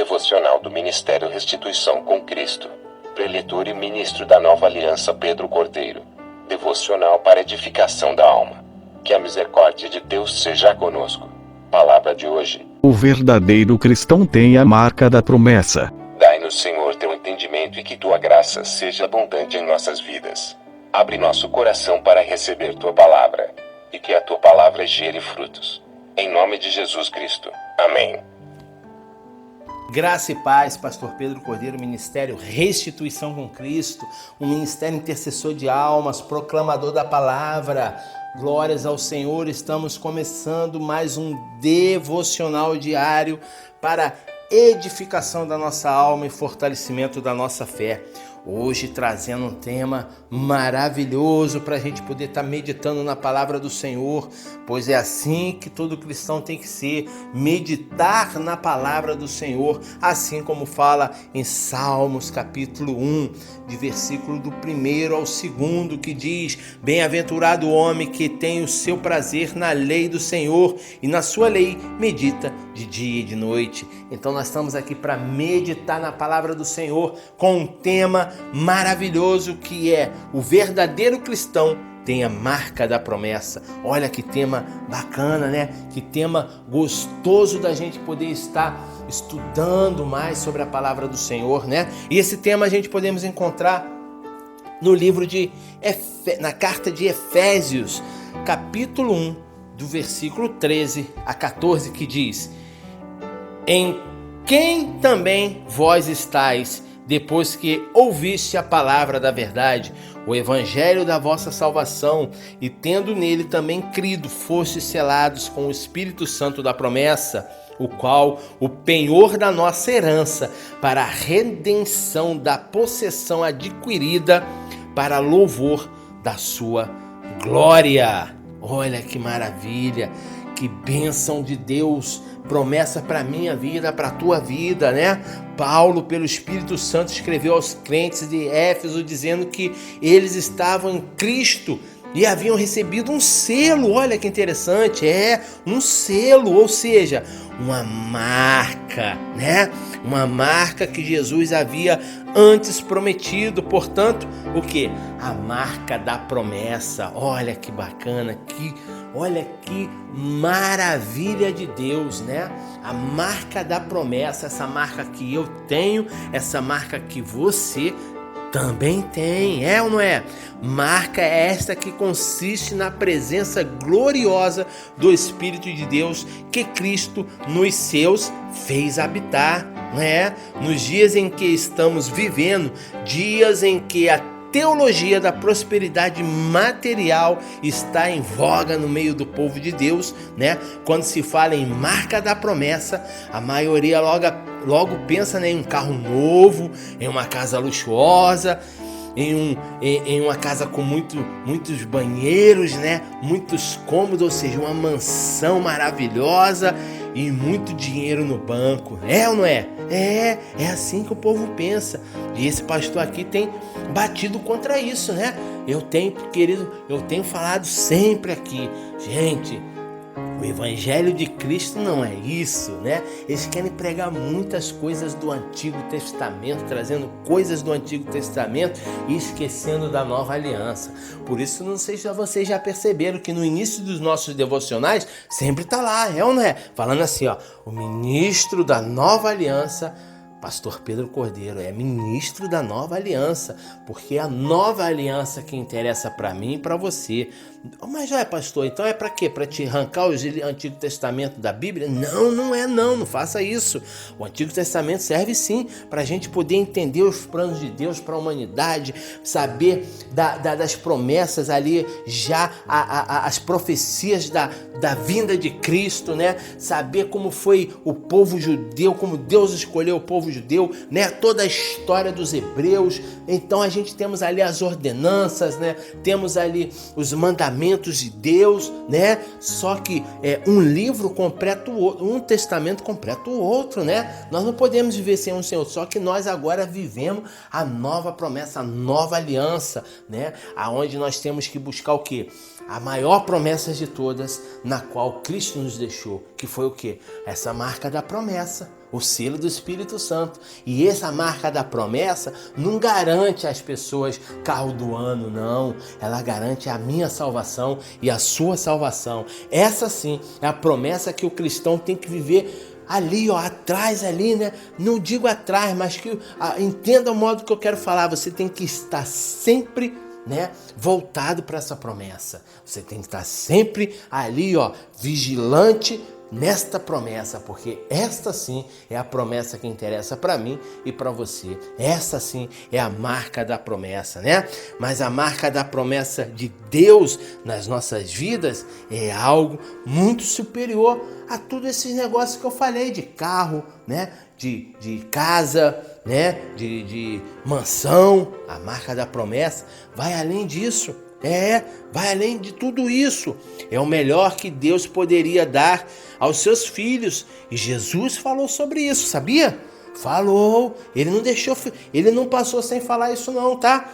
devocional do Ministério Restituição com Cristo. Preletor e ministro da Nova Aliança Pedro Cordeiro. Devocional para edificação da alma. Que a misericórdia de Deus seja conosco. Palavra de hoje. O verdadeiro cristão tem a marca da promessa. Dai-nos, Senhor, teu entendimento e que tua graça seja abundante em nossas vidas. Abre nosso coração para receber tua palavra. E que a tua palavra gere frutos. Em nome de Jesus Cristo. Amém. Graça e paz, Pastor Pedro Cordeiro, Ministério Restituição com Cristo, um ministério intercessor de almas, proclamador da palavra. Glórias ao Senhor, estamos começando mais um devocional diário para edificação da nossa alma e fortalecimento da nossa fé. Hoje trazendo um tema maravilhoso para a gente poder estar meditando na palavra do Senhor, pois é assim que todo cristão tem que ser, meditar na palavra do Senhor, assim como fala em Salmos capítulo 1, de versículo do 1 ao 2, que diz: bem-aventurado o homem que tem o seu prazer na lei do Senhor e na sua lei medita de dia e de noite. Então nós estamos aqui para meditar na palavra do Senhor com um tema maravilhoso que é: o verdadeiro cristão tem a marca da promessa. Olha que tema bacana, né? Que tema gostoso da gente poder estar estudando mais sobre a palavra do Senhor, né? E esse tema a gente podemos encontrar no livro na carta de Efésios, capítulo 1, do versículo 13 a 14, que diz: em quem também vós estáis, depois que ouviste a palavra da verdade, o evangelho da vossa salvação, e tendo nele também crido, fostes selados com o Espírito Santo da promessa, o qual o penhor da nossa herança, para a redenção da possessão adquirida, para louvor da sua glória. Olha que maravilha, que bênção de Deus, promessa para a minha vida, para a tua vida, né? Paulo, pelo Espírito Santo, escreveu aos crentes de Éfeso dizendo que eles estavam em Cristo e haviam recebido um selo. Olha que interessante, um selo, ou seja, uma marca, né? Uma marca que Jesus havia antes prometido. Portanto, o que? A marca da promessa. Olha que bacana, olha que maravilha de Deus, né? A marca da promessa, essa marca que eu tenho, essa marca que você também tem, é ou não é? Marca é esta que consiste na presença gloriosa do Espírito de Deus que Cristo nos seus fez habitar, né? Nos dias em que estamos vivendo, dias em que a teologia da prosperidade material está em voga no meio do povo de Deus, né? Quando se fala em marca da promessa, a maioria logo pensa, né, em um carro novo, em uma casa luxuosa, em uma casa com muitos banheiros, né? Muitos cômodos, ou seja, uma mansão maravilhosa e muito dinheiro no banco. É ou não é? É assim que o povo pensa. E esse pastor aqui tem batido contra isso, né? Eu tenho falado sempre aqui, gente, o evangelho de Cristo não é isso, né? Eles querem pregar muitas coisas do Antigo Testamento, trazendo coisas do Antigo Testamento e esquecendo da Nova Aliança. Por isso, não sei se vocês já perceberam que no início dos nossos devocionais sempre está lá, é ou não é? Falando assim, ó, o ministro da Nova Aliança, Pastor Pedro Cordeiro, é ministro da Nova Aliança, porque é a Nova Aliança que interessa para mim e para você. Mas já é, pastor, então é para quê? Para te arrancar o Antigo Testamento da Bíblia? Não faça isso. O Antigo Testamento serve sim para a gente poder entender os planos de Deus para a humanidade, saber das promessas ali, já as profecias da vinda de Cristo, né? Saber como foi o povo judeu, como Deus escolheu o povo judeu, né? Toda a história dos hebreus. Então a gente temos ali as ordenanças, né? Temos ali os mandamentos de Deus, né? Só que um livro completa o outro, um testamento completa o outro, né? Nós não podemos viver sem um sem outro, só que nós agora vivemos a nova promessa, a nova aliança, né? Aonde nós temos que buscar o quê? A maior promessa de todas, na qual Cristo nos deixou, que foi o quê? Essa marca da promessa. o selo do Espírito Santo. E essa marca da promessa não garante às pessoas carro do ano, não. Ela garante a minha salvação e a sua salvação. Essa sim é a promessa que o cristão tem que viver ali, ó, atrás ali, né? Não digo atrás, mas que entenda o modo que eu quero falar. Você tem que estar sempre, né, voltado para essa promessa. Você tem que estar sempre ali, ó, vigilante nesta promessa, porque esta sim é a promessa que interessa para mim e para você. Essa sim é a marca da promessa, né? Mas a marca da promessa de Deus nas nossas vidas é algo muito superior a tudo esses negócios que eu falei, de carro, né? De casa, né? De mansão. A marca da promessa vai além disso. Vai além de tudo isso. É o melhor que Deus poderia dar aos seus filhos. E Jesus falou sobre isso, sabia? Falou. Ele não passou sem falar isso não, tá?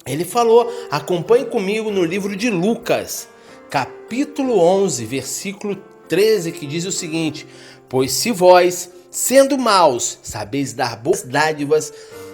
Ele falou. Acompanhe comigo no livro de Lucas, capítulo 11, versículo 13, que diz o seguinte: pois se vós, sendo maus, sabeis dar boas dádivas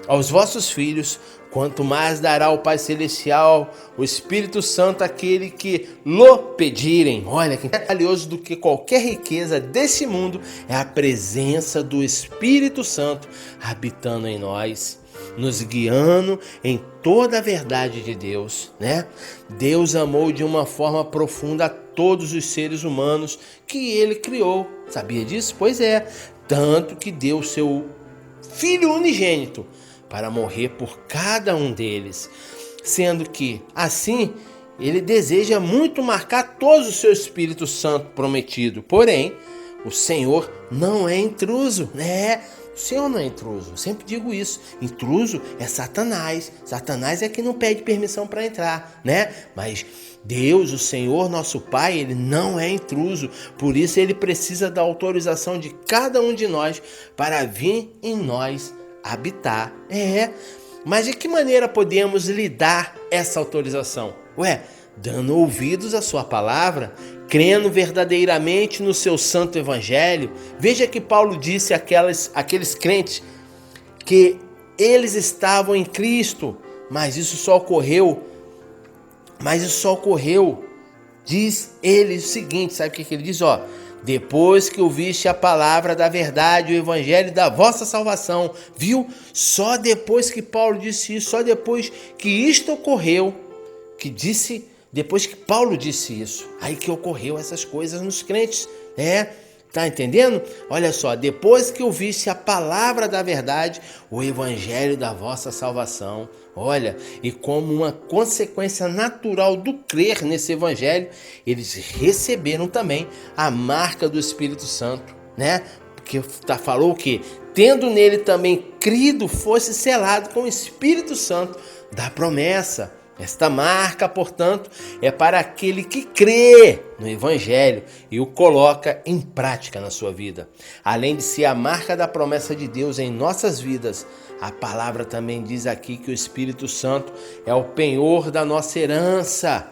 aos vossos filhos, quanto mais dará o Pai Celestial, o Espírito Santo, àquele que lhe pedirem. Olha, que mais valioso do que qualquer riqueza desse mundo é a presença do Espírito Santo habitando em nós, nos guiando em toda a verdade de Deus, né? Deus amou de uma forma profunda a todos os seres humanos que Ele criou. Sabia disso? Pois é. Tanto que deu seu Filho unigênito para morrer por cada um deles, sendo que, assim, Ele deseja muito marcar todos o seu Espírito Santo prometido. Porém, o Senhor não é intruso, né? O Senhor não é intruso, eu sempre digo isso. Intruso é Satanás. Satanás é que não pede permissão para entrar, né? Mas Deus, o Senhor, nosso Pai, Ele não é intruso. Por isso Ele precisa da autorização de cada um de nós para vir em nós habitar. Mas de que maneira podemos lhe dar essa autorização? Dando ouvidos à sua palavra, crendo verdadeiramente no seu santo evangelho. Veja que Paulo disse àqueles crentes que eles estavam em Cristo, mas isso só ocorreu, diz ele o seguinte, sabe o que ele diz? Depois que ouviste a palavra da verdade, o evangelho da vossa salvação, viu? Só depois que Paulo disse isso, só depois que isto ocorreu, depois que Paulo disse isso, aí que ocorreu essas coisas nos crentes, tá entendendo? Olha só, depois que ouviste a palavra da verdade, o evangelho da vossa salvação, olha, e como uma consequência natural do crer nesse evangelho, eles receberam também a marca do Espírito Santo, né? Porque falou que, tendo nele também crido, fosse selado com o Espírito Santo da promessa. Esta marca, portanto, é para aquele que crê no Evangelho e o coloca em prática na sua vida. Além de ser a marca da promessa de Deus em nossas vidas, a palavra também diz aqui que o Espírito Santo é o penhor da nossa herança.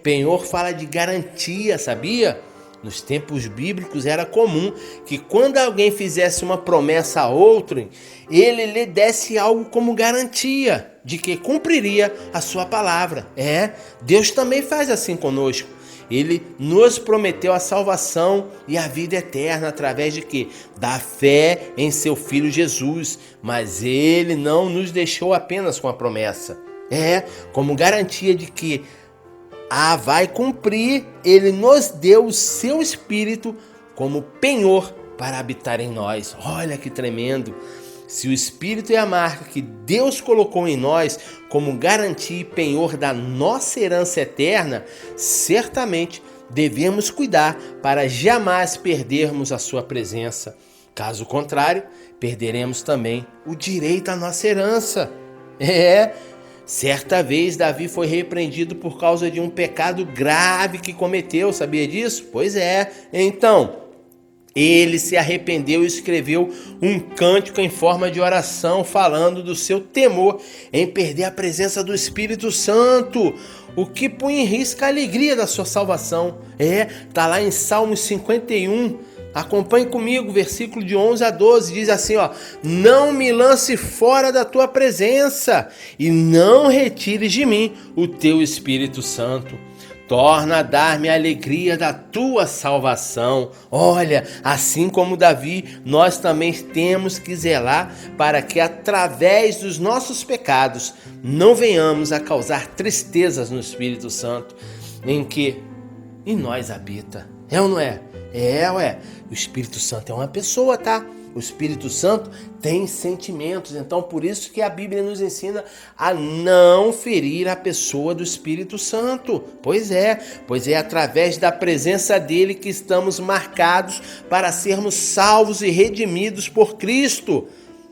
Penhor fala de garantia, sabia? Nos tempos bíblicos era comum que quando alguém fizesse uma promessa a outro, ele lhe desse algo como garantia de que cumpriria a sua palavra. Deus também faz assim conosco. Ele nos prometeu a salvação e a vida eterna através de quê? Da fé em seu Filho Jesus. Mas Ele não nos deixou apenas com a promessa. Como garantia de que vai cumprir, Ele nos deu o seu Espírito como penhor para habitar em nós. Olha que tremendo! Se o Espírito é a marca que Deus colocou em nós como garantia e penhor da nossa herança eterna, certamente devemos cuidar para jamais perdermos a sua presença. Caso contrário, perderemos também o direito à nossa herança. Certa vez Davi foi repreendido por causa de um pecado grave que cometeu, sabia disso? Pois é. Então, ele se arrependeu e escreveu um cântico em forma de oração, falando do seu temor em perder a presença do Espírito Santo, o que põe em risco a alegria da sua salvação. Tá lá em Salmos 51, Acompanhe comigo, versículo de 11 a 12, diz assim, ó: não me lance fora da tua presença e não retires de mim o teu Espírito Santo. Torna a dar-me a alegria da tua salvação. Olha, assim como Davi, nós também temos que zelar para que através dos nossos pecados não venhamos a causar tristezas no Espírito Santo, em nós habita. É ou não é? Ué. O Espírito Santo é uma pessoa, tá? O Espírito Santo tem sentimentos, então por isso que a Bíblia nos ensina a não ferir a pessoa do Espírito Santo. Pois é através da presença dele que estamos marcados para sermos salvos e redimidos por Cristo.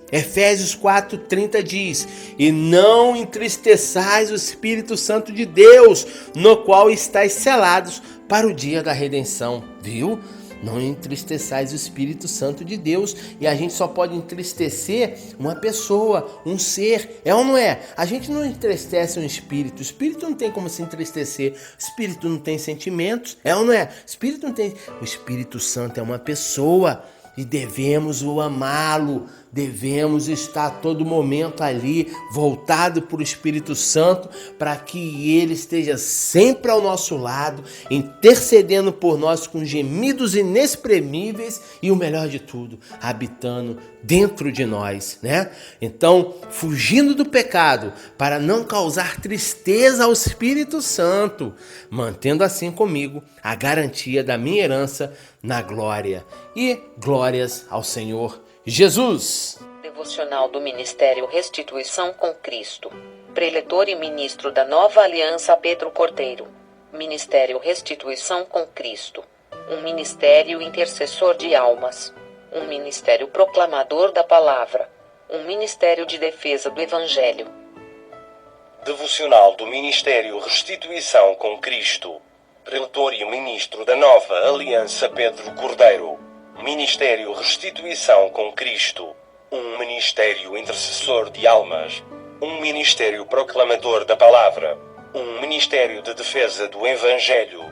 Efésios 4:30 diz: e não entristeçais o Espírito Santo de Deus, no qual estáis selados para o dia da redenção. Viu? Não entristeçais o Espírito Santo de Deus. E a gente só pode entristecer uma pessoa, um ser. É ou não é? A gente não entristece um espírito. O espírito não tem como se entristecer. O espírito não tem sentimentos. É ou não é? O espírito não tem. O Espírito Santo é uma pessoa. E devemos o amá-lo, devemos estar a todo momento ali, voltado para o Espírito Santo, para que ele esteja sempre ao nosso lado, intercedendo por nós com gemidos inexprimíveis e o melhor de tudo, habitando dentro de nós, né? Então, fugindo do pecado, para não causar tristeza ao Espírito Santo, mantendo assim comigo a garantia da minha herança na glória. E glórias ao Senhor Jesus. Devocional do Ministério Restituição com Cristo. Preletor e ministro da Nova Aliança Pedro Cordeiro. Ministério Restituição com Cristo. Um ministério intercessor de almas. Um ministério proclamador da palavra. Um ministério de defesa do Evangelho. Devocional do Ministério Restituição com Cristo. Preletor e ministro da Nova Aliança Pedro Cordeiro. Ministério Restituição com Cristo. Um ministério intercessor de almas. Um ministério proclamador da palavra. Um ministério de defesa do Evangelho.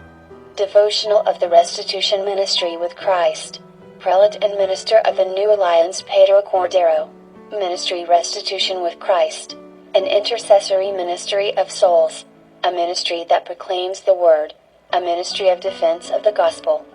Devotional of the Restitution Ministry with Christ. Prelate and Minister of the New Alliance Pedro Cordeiro. Ministry Restitution with Christ. An intercessory ministry of souls. A ministry that proclaims the word. A ministry of defense of the gospel.